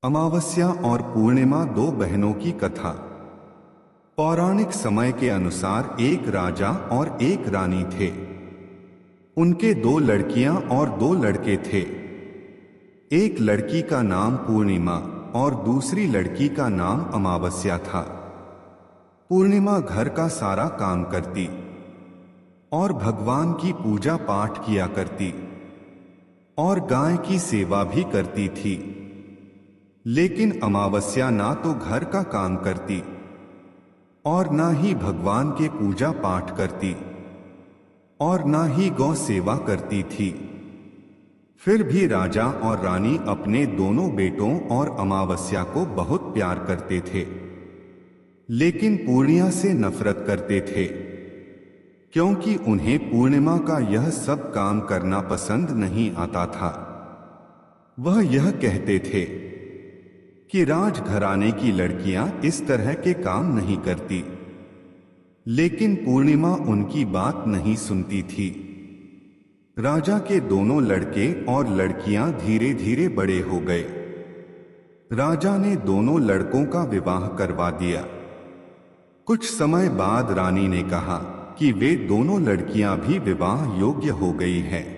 अमावस्या और पूर्णिमा, दो बहनों की कथा। पौराणिक समय के अनुसार एक राजा और एक रानी थे। उनके दो लड़कियां और दो लड़के थे। एक लड़की का नाम पूर्णिमा और दूसरी लड़की का नाम अमावस्या था। पूर्णिमा घर का सारा काम करती और भगवान की पूजा पाठ किया करती और गाय की सेवा भी करती थी। लेकिन अमावस्या ना तो घर का काम करती और ना ही भगवान के पूजा पाठ करती और ना ही गौ सेवा करती थी। फिर भी राजा और रानी अपने दोनों बेटों और अमावस्या को बहुत प्यार करते थे, लेकिन पूर्णिया से नफरत करते थे, क्योंकि उन्हें पूर्णिमा का यह सब काम करना पसंद नहीं आता था। वह यह कहते थे कि राजघराने की लड़कियां इस तरह के काम नहीं करती, लेकिन पूर्णिमा उनकी बात नहीं सुनती थी। राजा के दोनों लड़के और लड़कियां धीरे धीरे बड़े हो गए। राजा ने दोनों लड़कों का विवाह करवा दिया। कुछ समय बाद रानी ने कहा कि वे दोनों लड़कियां भी विवाह योग्य हो गई हैं,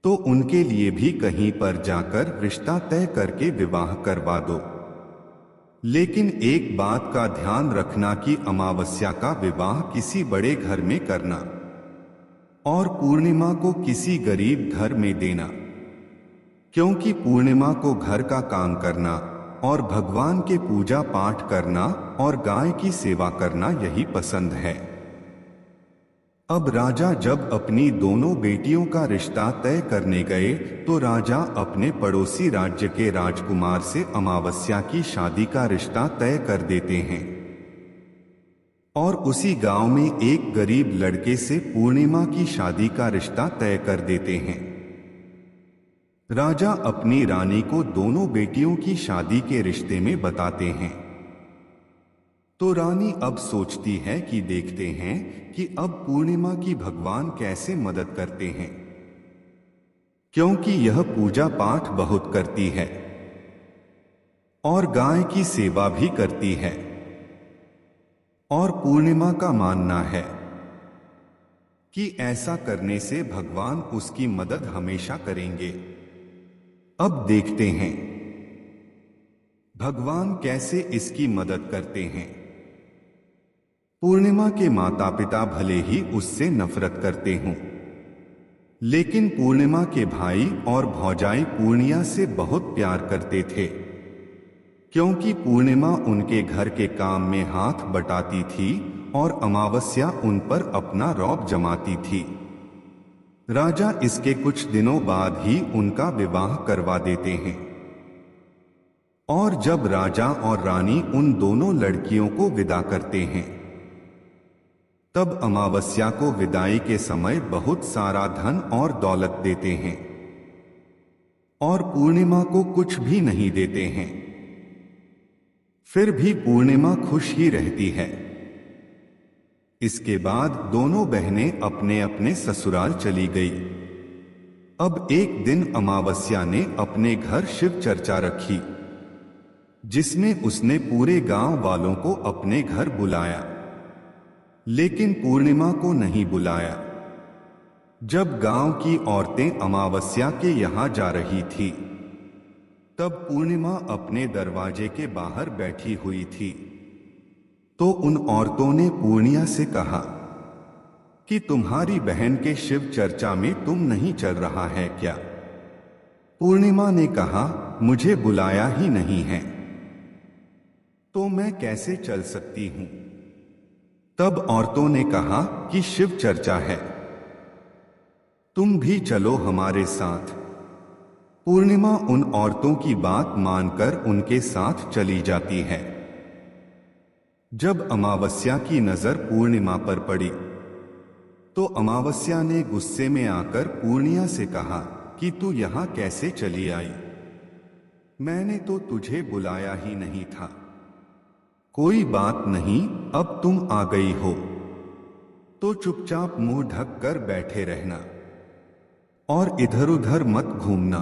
तो उनके लिए भी कहीं पर जाकर रिश्ता तय करके विवाह करवा दो। लेकिन एक बात का ध्यान रखना कि अमावस्या का विवाह किसी बड़े घर में करना और पूर्णिमा को किसी गरीब घर में देना, क्योंकि पूर्णिमा को घर का काम करना और भगवान के पूजा पाठ करना और गाय की सेवा करना यही पसंद है। अब राजा जब अपनी दोनों बेटियों का रिश्ता तय करने गए तो राजा अपने पड़ोसी राज्य के राजकुमार से अमावस्या की शादी का रिश्ता तय कर देते हैं और उसी गांव में एक गरीब लड़के से पूर्णिमा की शादी का रिश्ता तय कर देते हैं। राजा अपनी रानी को दोनों बेटियों की शादी के रिश्ते में बताते हैं, तो रानी अब सोचती है कि देखते हैं कि अब पूर्णिमा की भगवान कैसे मदद करते हैं, क्योंकि यह पूजा पाठ बहुत करती है और गाय की सेवा भी करती है और पूर्णिमा का मानना है कि ऐसा करने से भगवान उसकी मदद हमेशा करेंगे। अब देखते हैं भगवान कैसे इसकी मदद करते हैं। पूर्णिमा के माता पिता भले ही उससे नफरत करते हों, लेकिन पूर्णिमा के भाई और भौजाई पूर्णिया से बहुत प्यार करते थे, क्योंकि पूर्णिमा उनके घर के काम में हाथ बटाती थी और अमावस्या उन पर अपना रौब जमाती थी। राजा इसके कुछ दिनों बाद ही उनका विवाह करवा देते हैं और जब राजा और रानी उन दोनों लड़कियों को विदा करते हैं, तब अमावस्या को विदाई के समय बहुत सारा धन और दौलत देते हैं और पूर्णिमा को कुछ भी नहीं देते हैं। फिर भी पूर्णिमा खुश ही रहती है। इसके बाद दोनों बहनें अपने अपने ससुराल चली गई। अब एक दिन अमावस्या ने अपने घर शिव चर्चा रखी, जिसमें उसने पूरे गांव वालों को अपने घर बुलाया, लेकिन पूर्णिमा को नहीं बुलाया। जब गांव की औरतें अमावस्या के यहां जा रही थी, तब पूर्णिमा अपने दरवाजे के बाहर बैठी हुई थी। तो उन औरतों ने पूर्णिया से कहा कि तुम्हारी बहन के शिव चर्चा में तुम नहीं चल रहा है क्या? पूर्णिमा ने कहा, मुझे बुलाया ही नहीं है, तो मैं कैसे चल सकती हूं? तब औरतों ने कहा कि शिव चर्चा है, तुम भी चलो हमारे साथ। पूर्णिमा उन औरतों की बात मानकर उनके साथ चली जाती है। जब अमावस्या की नजर पूर्णिमा पर पड़ी, तो अमावस्या ने गुस्से में आकर पूर्णिया से कहा कि तू यहां कैसे चली आई? मैंने तो तुझे बुलाया ही नहीं था। कोई बात नहीं, अब तुम आ गई हो तो चुपचाप मुंह ढक कर बैठे रहना और इधर उधर मत घूमना।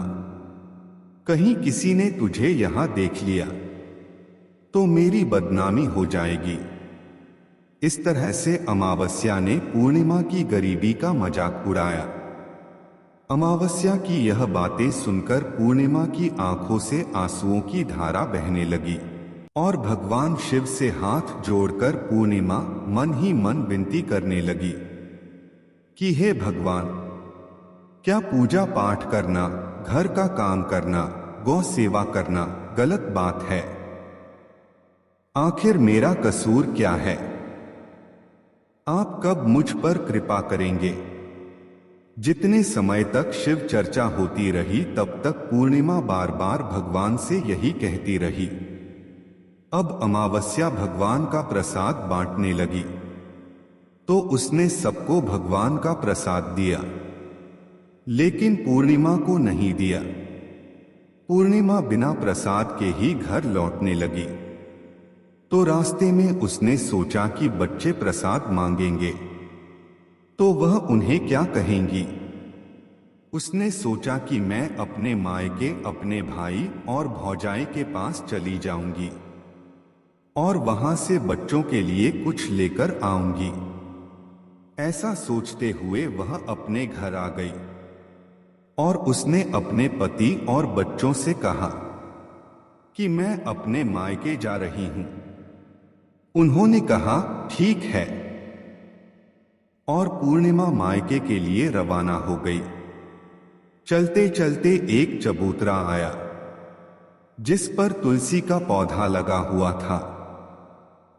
कहीं किसी ने तुझे यहां देख लिया तो मेरी बदनामी हो जाएगी। इस तरह से अमावस्या ने पूर्णिमा की गरीबी का मजाक उड़ाया। अमावस्या की यह बातें सुनकर पूर्णिमा की आंखों से आंसुओं की धारा बहने लगी और भगवान शिव से हाथ जोड़कर पूर्णिमा मन ही मन विनती करने लगी कि हे भगवान, क्या पूजा पाठ करना, घर का काम करना, गौ सेवा करना गलत बात है? आखिर मेरा कसूर क्या है? आप कब मुझ पर कृपा करेंगे? जितने समय तक शिव चर्चा होती रही तब तक पूर्णिमा बार बार भगवान से यही कहती रही। अब अमावस्या भगवान का प्रसाद बांटने लगी तो उसने सबको भगवान का प्रसाद दिया, लेकिन पूर्णिमा को नहीं दिया। पूर्णिमा बिना प्रसाद के ही घर लौटने लगी तो रास्ते में उसने सोचा कि बच्चे प्रसाद मांगेंगे तो वह उन्हें क्या कहेंगी। उसने सोचा कि मैं अपने मायके, अपने भाई और भौजाई के पास चली जाऊंगी और वहां से बच्चों के लिए कुछ लेकर आऊंगी। ऐसा सोचते हुए वह अपने घर आ गई और उसने अपने पति और बच्चों से कहा कि मैं अपने मायके जा रही हूं। उन्होंने कहा ठीक है और पूर्णिमा मायके के लिए रवाना हो गई। चलते चलते एक चबूतरा आया जिस पर तुलसी का पौधा लगा हुआ था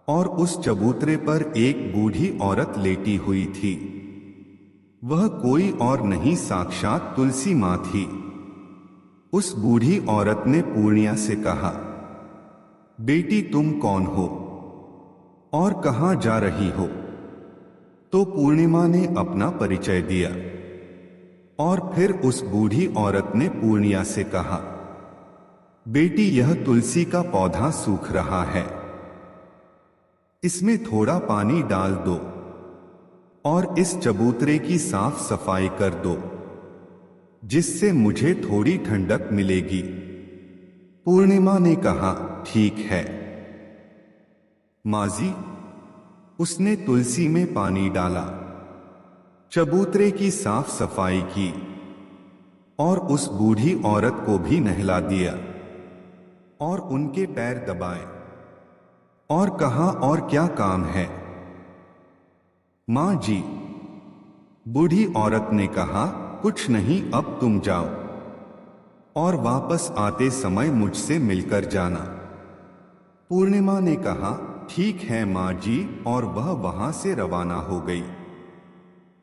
और उस चबूतरे पर एक बूढ़ी औरत लेटी हुई थी। वह कोई और नहीं, साक्षात तुलसी मां थी। उस बूढ़ी औरत ने पूर्णिया से कहा, बेटी तुम कौन हो और कहां जा रही हो? तो पूर्णिमा ने अपना परिचय दिया और फिर उस बूढ़ी औरत ने पूर्णिया से कहा, बेटी यह तुलसी का पौधा सूख रहा है, इसमें थोड़ा पानी डाल दो और इस चबूतरे की साफ सफाई कर दो, जिससे मुझे थोड़ी ठंडक मिलेगी। पूर्णिमा ने कहा ठीक है माजी। उसने तुलसी में पानी डाला, चबूतरे की साफ सफाई की और उस बूढ़ी औरत को भी नहला दिया और उनके पैर दबाए और कहा, और क्या काम है मां जी? बूढ़ी औरत ने कहा, कुछ नहीं, अब तुम जाओ और वापस आते समय मुझसे मिलकर जाना। पूर्णिमा ने कहा ठीक है मां जी, और वह वहां से रवाना हो गई।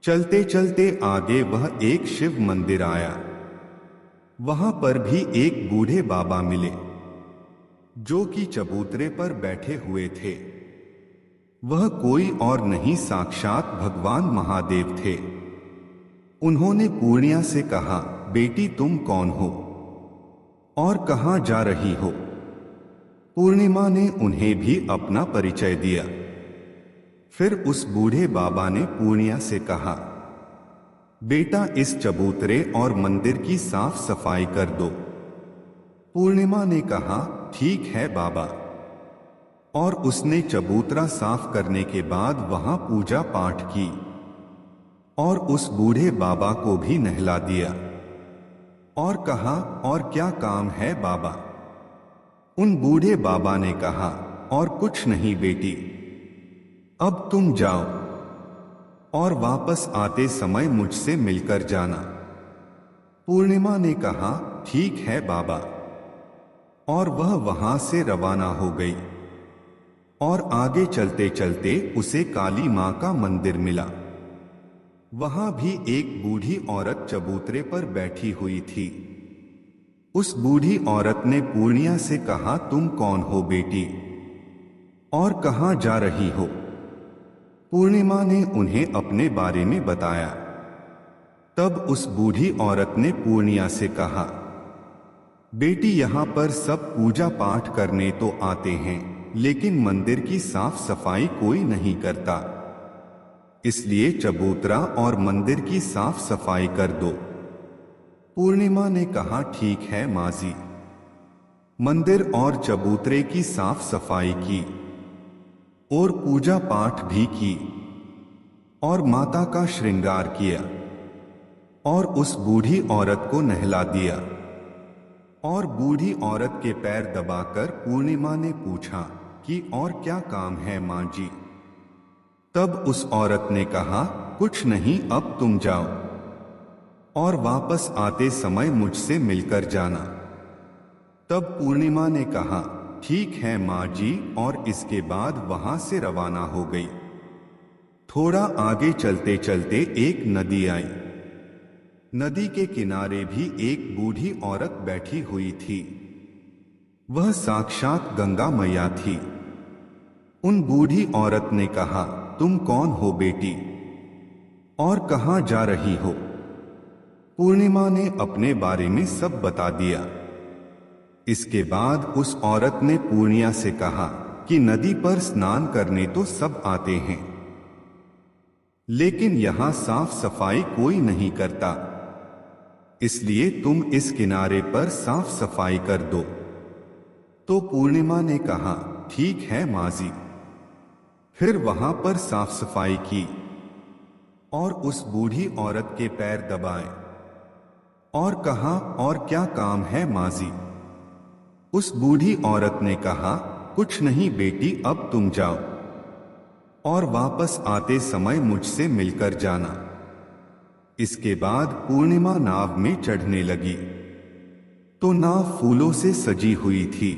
चलते चलते आगे वह एक शिव मंदिर आया। वहां पर भी एक बूढ़े बाबा मिले जो कि चबूतरे पर बैठे हुए थे। वह कोई और नहीं, साक्षात भगवान महादेव थे। उन्होंने पूर्णिया से कहा, बेटी तुम कौन हो और कहां जा रही हो? पूर्णिमा ने उन्हें भी अपना परिचय दिया। फिर उस बूढ़े बाबा ने पूर्णिया से कहा, बेटा इस चबूतरे और मंदिर की साफ सफाई कर दो। पूर्णिमा ने कहा ठीक है बाबा, और उसने चबूतरा साफ करने के बाद वहां पूजा पाठ की और उस बूढ़े बाबा को भी नहला दिया और कहा, और क्या काम है बाबा? उन बूढ़े बाबा ने कहा, और कुछ नहीं बेटी, अब तुम जाओ और वापस आते समय मुझसे मिलकर जाना। पूर्णिमा ने कहा ठीक है बाबा, और वह वहां से रवाना हो गई और आगे चलते चलते उसे काली मां का मंदिर मिला। वहां भी एक बूढ़ी औरत चबूतरे पर बैठी हुई थी। उस बूढ़ी औरत ने पूर्णिया से कहा, तुम कौन हो बेटी और कहां जा रही हो? पूर्णिमा ने उन्हें अपने बारे में बताया। तब उस बूढ़ी औरत ने पूर्णिया से कहा, बेटी यहां पर सब पूजा पाठ करने तो आते हैं, लेकिन मंदिर की साफ सफाई कोई नहीं करता, इसलिए चबूतरा और मंदिर की साफ सफाई कर दो। पूर्णिमा ने कहा ठीक है माजी। मंदिर और चबूतरे की साफ सफाई की और पूजा पाठ भी की और माता का श्रृंगार किया और उस बूढ़ी औरत को नहला दिया। और बूढ़ी औरत के पैर दबाकर पूर्णिमा ने पूछा कि और क्या काम है मां जी। तब उस औरत ने कहा, कुछ नहीं, अब तुम जाओ और वापस आते समय मुझसे मिलकर जाना। तब पूर्णिमा ने कहा, ठीक है मां जी, और इसके बाद वहां से रवाना हो गई। थोड़ा आगे चलते चलते एक नदी आई। नदी के किनारे भी एक बूढ़ी औरत बैठी हुई थी। वह साक्षात गंगा मैया थी। उन बूढ़ी औरत ने कहा, तुम कौन हो बेटी और कहां जा रही हो? पूर्णिमा ने अपने बारे में सब बता दिया। इसके बाद उस औरत ने पूर्णिया से कहा कि नदी पर स्नान करने तो सब आते हैं, लेकिन यहां साफ सफाई कोई नहीं करता, इसलिए तुम इस किनारे पर साफ सफाई कर दो। तो पूर्णिमा ने कहा, ठीक है मां जी। फिर वहां पर साफ सफाई की और उस बूढ़ी औरत के पैर दबाए और कहा, और क्या काम है मां जी? उस बूढ़ी औरत ने कहा, कुछ नहीं बेटी, अब तुम जाओ और वापस आते समय मुझसे मिलकर जाना। इसके बाद पूर्णिमा नाव में चढ़ने लगी तो नाव फूलों से सजी हुई थी।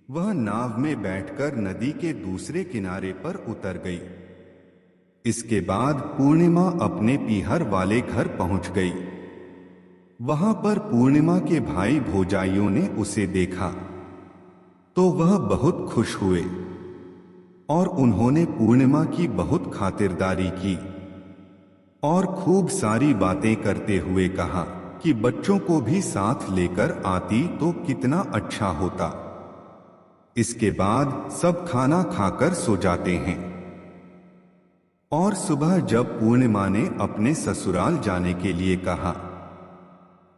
वह नाव में बैठकर नदी के दूसरे किनारे पर उतर गई। इसके बाद पूर्णिमा अपने पीहर वाले घर पहुंच गई। वहां पर पूर्णिमा के भाई भौजाइयों ने उसे देखा तो वह बहुत खुश हुए और उन्होंने पूर्णिमा की बहुत खातिरदारी की और खूब सारी बातें करते हुए कहा कि बच्चों को भी साथ लेकर आती तो कितना अच्छा होता। इसके बाद सब खाना खाकर सो जाते हैं और सुबह जब पूर्णिमा ने अपने ससुराल जाने के लिए कहा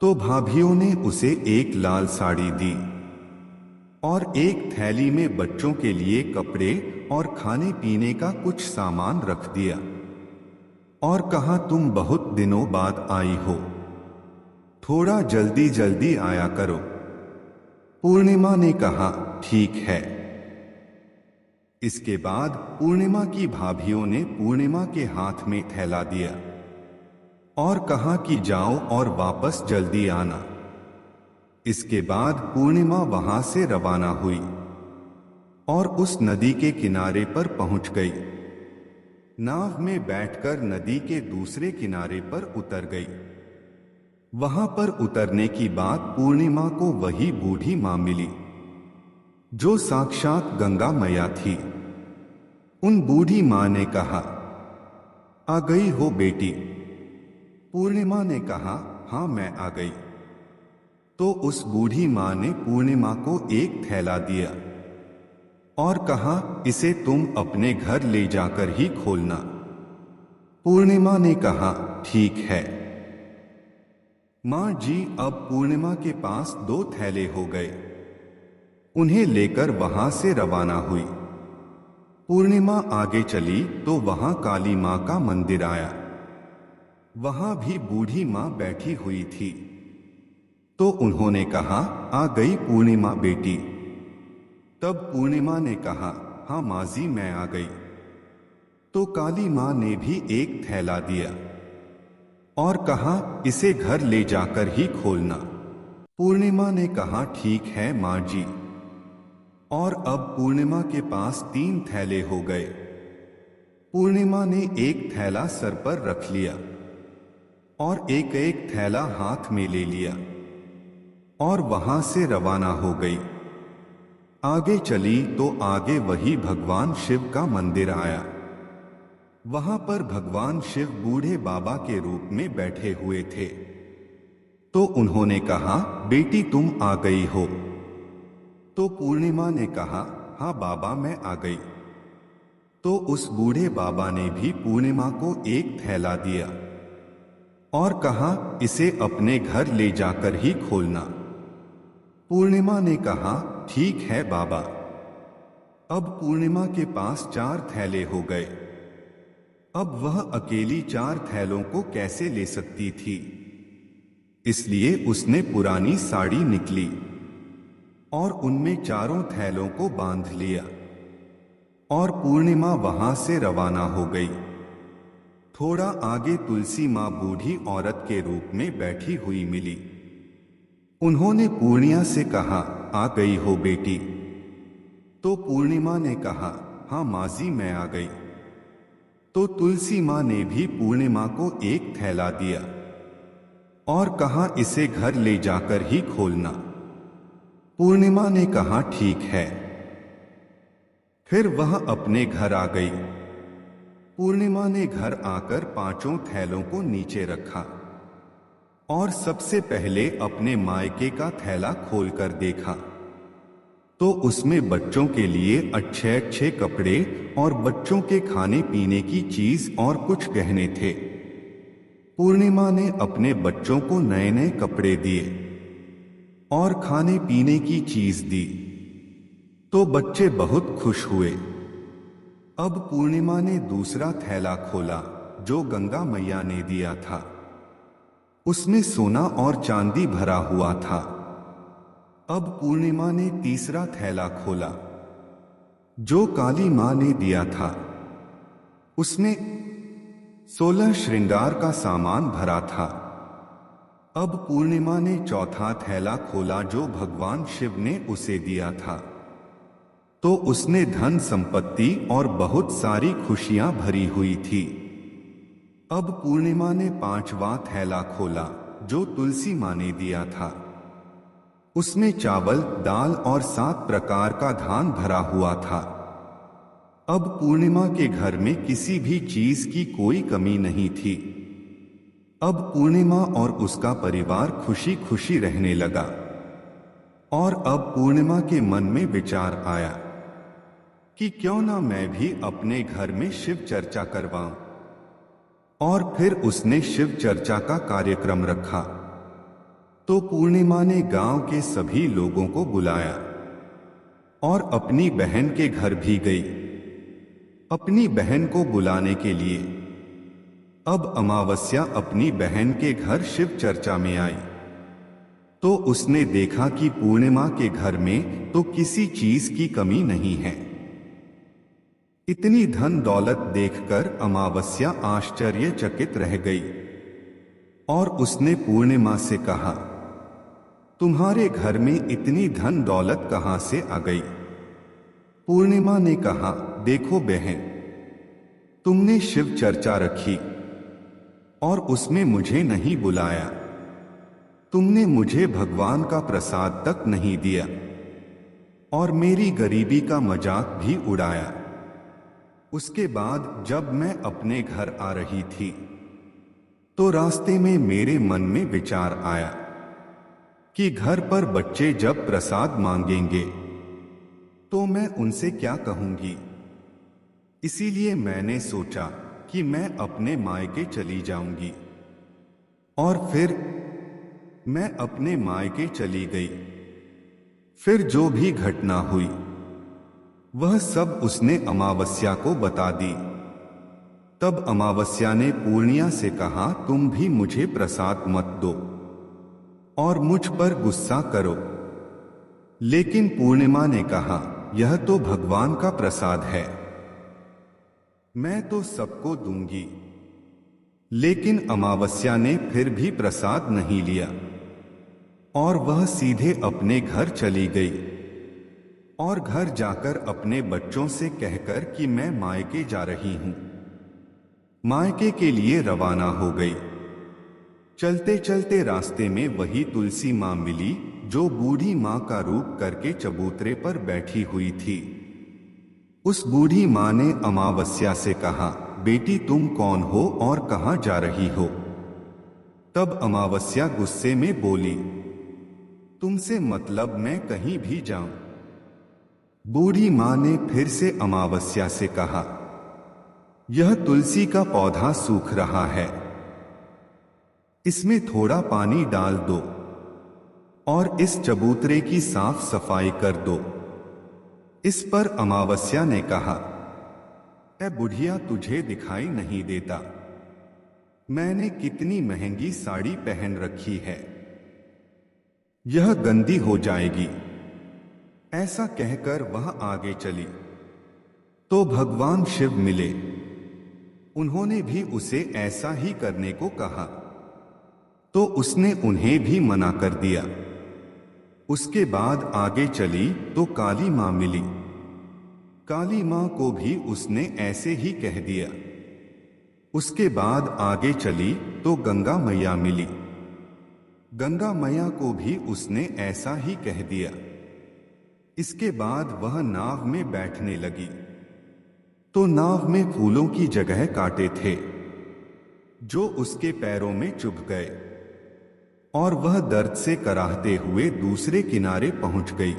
तो भाभियों ने उसे एक लाल साड़ी दी और एक थैली में बच्चों के लिए कपड़े और खाने पीने का कुछ सामान रख दिया और कहा, तुम बहुत दिनों बाद आई हो, थोड़ा जल्दी जल्दी आया करो। पूर्णिमा ने कहा, ठीक है। इसके बाद पूर्णिमा की भाभियों ने पूर्णिमा के हाथ में थैला दिया और कहा कि जाओ और वापस जल्दी आना। इसके बाद पूर्णिमा वहां से रवाना हुई और उस नदी के किनारे पर पहुंच गई। नाव में बैठकर नदी के दूसरे किनारे पर उतर गई। वहां पर उतरने की बात पूर्णिमा को वही बूढ़ी मां मिली जो साक्षात गंगा मैया थी। उन बूढ़ी मां ने कहा, आ गई हो बेटी? पूर्णिमा ने कहा, हां मैं आ गई। तो उस बूढ़ी मां ने पूर्णिमा को एक थैला दिया और कहा, इसे तुम अपने घर ले जाकर ही खोलना। पूर्णिमा ने कहा, ठीक है मां जी। अब पूर्णिमा के पास 2 थैले हो गए। उन्हें लेकर वहां से रवाना हुई। पूर्णिमा आगे चली तो वहां काली मां का मंदिर आया। वहां भी बूढ़ी मां बैठी हुई थी। तो उन्होंने कहा, आ गई पूर्णिमा बेटी? तब पूर्णिमा ने कहा, हाँ मां जी मैं आ गई। तो काली मां ने भी एक थैला दिया और कहा, इसे घर ले जाकर ही खोलना। पूर्णिमा ने कहा, ठीक है मां जी। और अब पूर्णिमा के पास 3 थैले हो गए। पूर्णिमा ने एक थैला सर पर रख लिया और एक एक थैला हाथ में ले लिया और वहां से रवाना हो गई। आगे चली तो आगे वही भगवान शिव का मंदिर आया। वहां पर भगवान शिव बूढ़े बाबा के रूप में बैठे हुए थे। तो उन्होंने कहा, बेटी तुम आ गई हो? तो पूर्णिमा ने कहा, हाँ बाबा मैं आ गई। तो उस बूढ़े बाबा ने भी पूर्णिमा को एक थैला दिया और कहा, इसे अपने घर ले जाकर ही खोलना। पूर्णिमा ने कहा, ठीक है बाबा। अब पूर्णिमा के पास 4 थैले हो गए। अब वह अकेली 4 थैलों को कैसे ले सकती थी, इसलिए उसने पुरानी साड़ी निकली और उनमें चारों थैलों को बांध लिया और पूर्णिमा वहां से रवाना हो गई। थोड़ा आगे तुलसी माँ बूढ़ी औरत के रूप में बैठी हुई मिली। उन्होंने पूर्णिया से कहा, आ गई हो बेटी? तो पूर्णिमा ने कहा, हाँ माजी मैं आ गई। तो तुलसी माँ ने भी पूर्णिमा को एक थैला दिया और कहा, इसे घर ले जाकर ही खोलना। पूर्णिमा ने कहा, ठीक है। फिर वह अपने घर आ गई। पूर्णिमा ने घर आकर 5 थैलों को नीचे रखा और सबसे पहले अपने मायके का थैला खोलकर देखा तो उसमें बच्चों के लिए अच्छे अच्छे कपड़े और बच्चों के खाने पीने की चीज और कुछ गहने थे। पूर्णिमा ने अपने बच्चों को नए नए कपड़े दिए और खाने पीने की चीज दी तो बच्चे बहुत खुश हुए। अब पूर्णिमा ने दूसरा थैला खोला जो गंगा मैया ने दिया था। उसमें सोना और चांदी भरा हुआ था। अब पूर्णिमा ने तीसरा थैला खोला जो काली मां ने दिया था। उसमें 16 श्रृंगार का सामान भरा था। अब पूर्णिमा ने चौथा थैला खोला जो भगवान शिव ने उसे दिया था तो उसने धन संपत्ति और बहुत सारी खुशियां भरी हुई थी। अब पूर्णिमा ने 5वां थैला खोला जो तुलसी माँ ने दिया था। उसमें चावल, दाल और 7 प्रकार का धान भरा हुआ था। अब पूर्णिमा के घर में किसी भी चीज की कोई कमी नहीं थी। अब पूर्णिमा और उसका परिवार खुशी खुशी रहने लगा। और अब पूर्णिमा के मन में विचार आया कि क्यों ना मैं भी अपने घर में शिव चर्चा करवाऊं। और फिर उसने शिव चर्चा का कार्यक्रम रखा। तो पूर्णिमा ने गांव के सभी लोगों को बुलाया और अपनी बहन के घर भी गई अपनी बहन को बुलाने के लिए। अब अमावस्या अपनी बहन के घर शिव चर्चा में आई तो उसने देखा कि पूर्णिमा के घर में तो किसी चीज की कमी नहीं है। इतनी धन दौलत देखकर अमावस्या आश्चर्यचकित रह गई और उसने पूर्णिमा से कहा, तुम्हारे घर में इतनी धन दौलत कहां से आ गई? पूर्णिमा ने कहा, देखो बहन, तुमने शिव चर्चा रखी और उसमें मुझे नहीं बुलाया। तुमने मुझे भगवान का प्रसाद तक नहीं दिया और मेरी गरीबी का मजाक भी उड़ाया। उसके बाद जब मैं अपने घर आ रही थी तो रास्ते में मेरे मन में विचार आया कि घर पर बच्चे जब प्रसाद मांगेंगे तो मैं उनसे क्या कहूंगी। इसीलिए मैंने सोचा कि मैं अपने मायके चली जाऊंगी। और फिर मैं अपने मायके चली गई। फिर जो भी घटना हुई वह सब उसने अमावस्या को बता दी। तब अमावस्या ने पूर्णिया से कहा, तुम भी मुझे प्रसाद मत दो और मुझ पर गुस्सा करो। लेकिन पूर्णिमा ने कहा, यह तो भगवान का प्रसाद है, मैं तो सबको दूंगी। लेकिन अमावस्या ने फिर भी प्रसाद नहीं लिया और वह सीधे अपने घर चली गई और घर जाकर अपने बच्चों से कहकर कि मैं मायके जा रही हूं, मायके के लिए रवाना हो गई। चलते चलते रास्ते में वही तुलसी माँ मिली जो बूढ़ी माँ का रूप करके चबूतरे पर बैठी हुई थी। उस बूढ़ी माँ ने अमावस्या से कहा, बेटी तुम कौन हो और कहाँ जा रही हो? तब अमावस्या गुस्से में बोली, तुमसे मतलब मैं कहीं भी जाऊं। बूढ़ी माँ ने फिर से अमावस्या से कहा, यह तुलसी का पौधा सूख रहा है, इसमें थोड़ा पानी डाल दो और इस चबूतरे की साफ सफाई कर दो। इस पर अमावस्या ने कहा, ए बुढ़िया, तुझे दिखाई नहीं देता मैंने कितनी महंगी साड़ी पहन रखी है, यह गंदी हो जाएगी। ऐसा कहकर वह आगे चली तो भगवान शिव मिले। उन्होंने भी उसे ऐसा ही करने को कहा तो उसने उन्हें भी मना कर दिया। उसके बाद आगे चली तो काली मां मिली। काली मां को भी उसने ऐसे ही कह दिया। उसके बाद आगे चली तो गंगा मैया मिली। गंगा मैया को भी उसने ऐसा ही कह दिया। इसके बाद वह नाव में बैठने लगी तो नाव में फूलों की जगह कांटे थे जो उसके पैरों में चुभ गए और वह दर्द से कराहते हुए दूसरे किनारे पहुंच गई।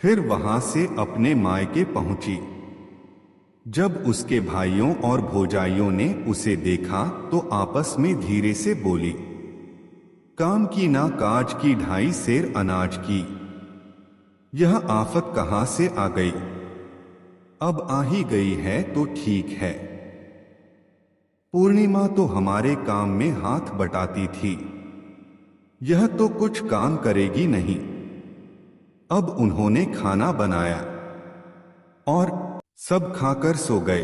फिर वहां से अपने मायके पहुंची। जब उसके भाइयों और भौजाइयों ने उसे देखा तो आपस में धीरे से बोली, काम की ना काज की, ढाई सेर अनाज की, यह आफत कहां से आ गई? अब आ ही गई है तो ठीक है। पूर्णिमा तो हमारे काम में हाथ बटाती थी, यह तो कुछ काम करेगी नहीं। अब उन्होंने खाना बनाया और सब खाकर सो गए।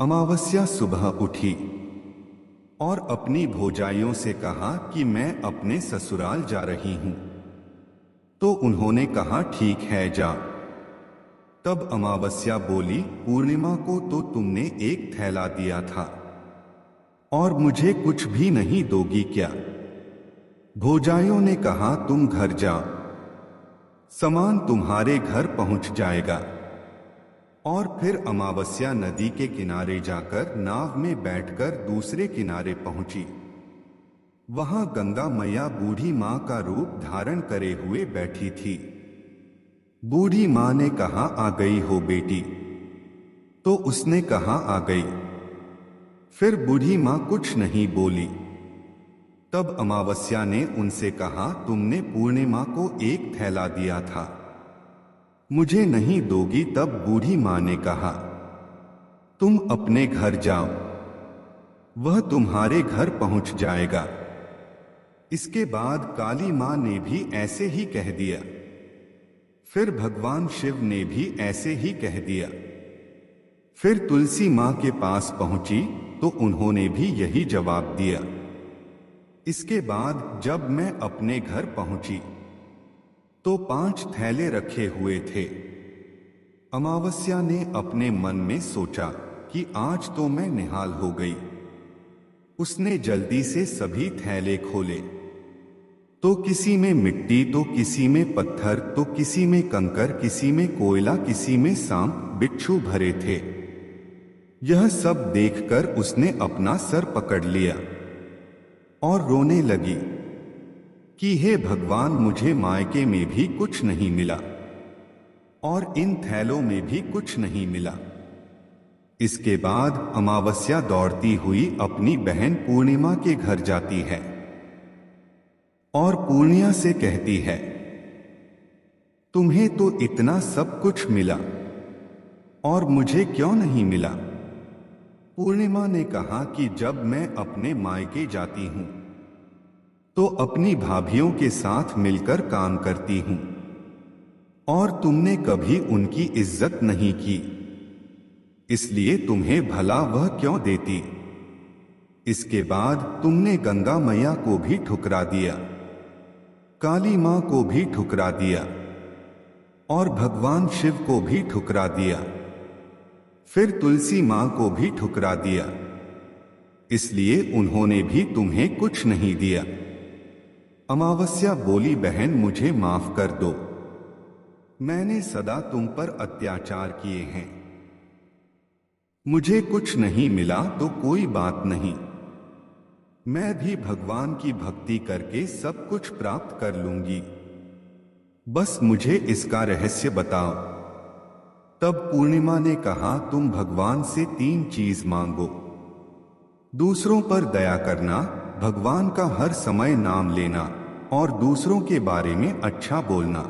अमावस्या सुबह उठी और अपनी भौजाइयों से कहा कि मैं अपने ससुराल जा रही हूं। तो उन्होंने कहा, ठीक है जा। तब अमावस्या बोली, पूर्णिमा को तो तुमने एक थैला दिया था और मुझे कुछ भी नहीं दोगी क्या? भौजाइयों ने कहा, तुम घर जाओ, सामान तुम्हारे घर पहुंच जाएगा। और फिर अमावस्या नदी के किनारे जाकर नाव में बैठकर दूसरे किनारे पहुंची। वहां गंगा मैया बूढ़ी मां का रूप धारण करे हुए बैठी थी। बूढ़ी मां ने कहा, आ गई हो बेटी? तो उसने कहा, आ गई। फिर बूढ़ी मां कुछ नहीं बोली। तब अमावस्या ने उनसे कहा, तुमने पूर्णिमा को एक थैला दिया था, मुझे नहीं दोगी? तब बूढ़ी मां ने कहा, तुम अपने घर जाओ, वह तुम्हारे घर पहुंच जाएगा। इसके बाद काली मां ने भी ऐसे ही कह दिया। फिर भगवान शिव ने भी ऐसे ही कह दिया। फिर तुलसी मां के पास पहुंची तो उन्होंने भी यही जवाब दिया। इसके बाद जब मैं अपने घर पहुंची तो 5 थैले रखे हुए थे। अमावस्या ने अपने मन में सोचा कि आज तो मैं निहाल हो गई। उसने जल्दी से सभी थैले खोले तो किसी में मिट्टी, तो किसी में पत्थर, तो किसी में कंकर, किसी में कोयला, किसी में सांप बिच्छू भरे थे। यह सब देखकर उसने अपना सर पकड़ लिया और रोने लगी कि हे भगवान, मुझे मायके में भी कुछ नहीं मिला और इन थैलों में भी कुछ नहीं मिला। इसके बाद अमावस्या दौड़ती हुई अपनी बहन पूर्णिमा के घर जाती है और पूर्णिया से कहती है, तुम्हें तो इतना सब कुछ मिला और मुझे क्यों नहीं मिला? पूर्णिमा ने कहा कि जब मैं अपने मायके जाती हूं तो अपनी भाभियों के साथ मिलकर काम करती हूं और तुमने कभी उनकी इज्जत नहीं की, इसलिए तुम्हें भला वह क्यों देती? इसके बाद तुमने गंगा मैया को भी ठुकरा दिया, काली मां को भी ठुकरा दिया और भगवान शिव को भी ठुकरा दिया। फिर तुलसी मां को भी ठुकरा दिया, इसलिए उन्होंने भी तुम्हें कुछ नहीं दिया। अमावस्या बोली, बहन मुझे माफ कर दो, मैंने सदा तुम पर अत्याचार किए हैं। मुझे कुछ नहीं मिला तो कोई बात नहीं, मैं भी भगवान की भक्ति करके सब कुछ प्राप्त कर लूंगी, बस मुझे इसका रहस्य बताओ। तब पूर्णिमा ने कहा, तुम भगवान से 3 चीज मांगो, दूसरों पर दया करना, भगवान का हर समय नाम लेना और दूसरों के बारे में अच्छा बोलना,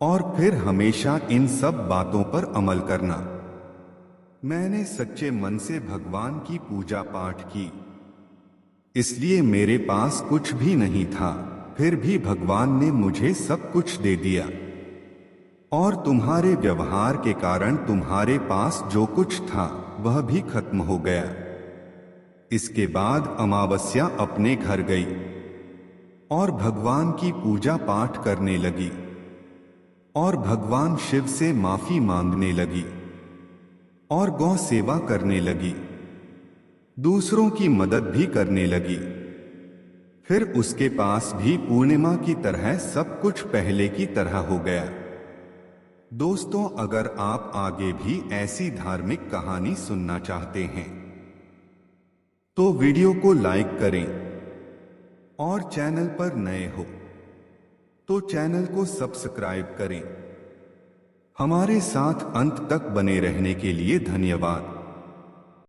और फिर हमेशा इन सब बातों पर अमल करना। मैंने सच्चे मन से भगवान की पूजा पाठ की, इसलिए मेरे पास कुछ भी नहीं था, फिर भी भगवान ने मुझे सब कुछ दे दिया। और तुम्हारे व्यवहार के कारण तुम्हारे पास जो कुछ था वह भी खत्म हो गया। इसके बाद अमावस्या अपने घर गई और भगवान की पूजा पाठ करने लगी और भगवान शिव से माफी मांगने लगी और गौ सेवा करने लगी, दूसरों की मदद भी करने लगी। फिर उसके पास भी पूर्णिमा की तरह सब कुछ पहले की तरह हो गया। दोस्तों, अगर आप आगे भी ऐसी धार्मिक कहानी सुनना चाहते हैं तो वीडियो को लाइक करें, और चैनल पर नए हो तो चैनल को सब्सक्राइब करें। हमारे साथ अंत तक बने रहने के लिए धन्यवाद।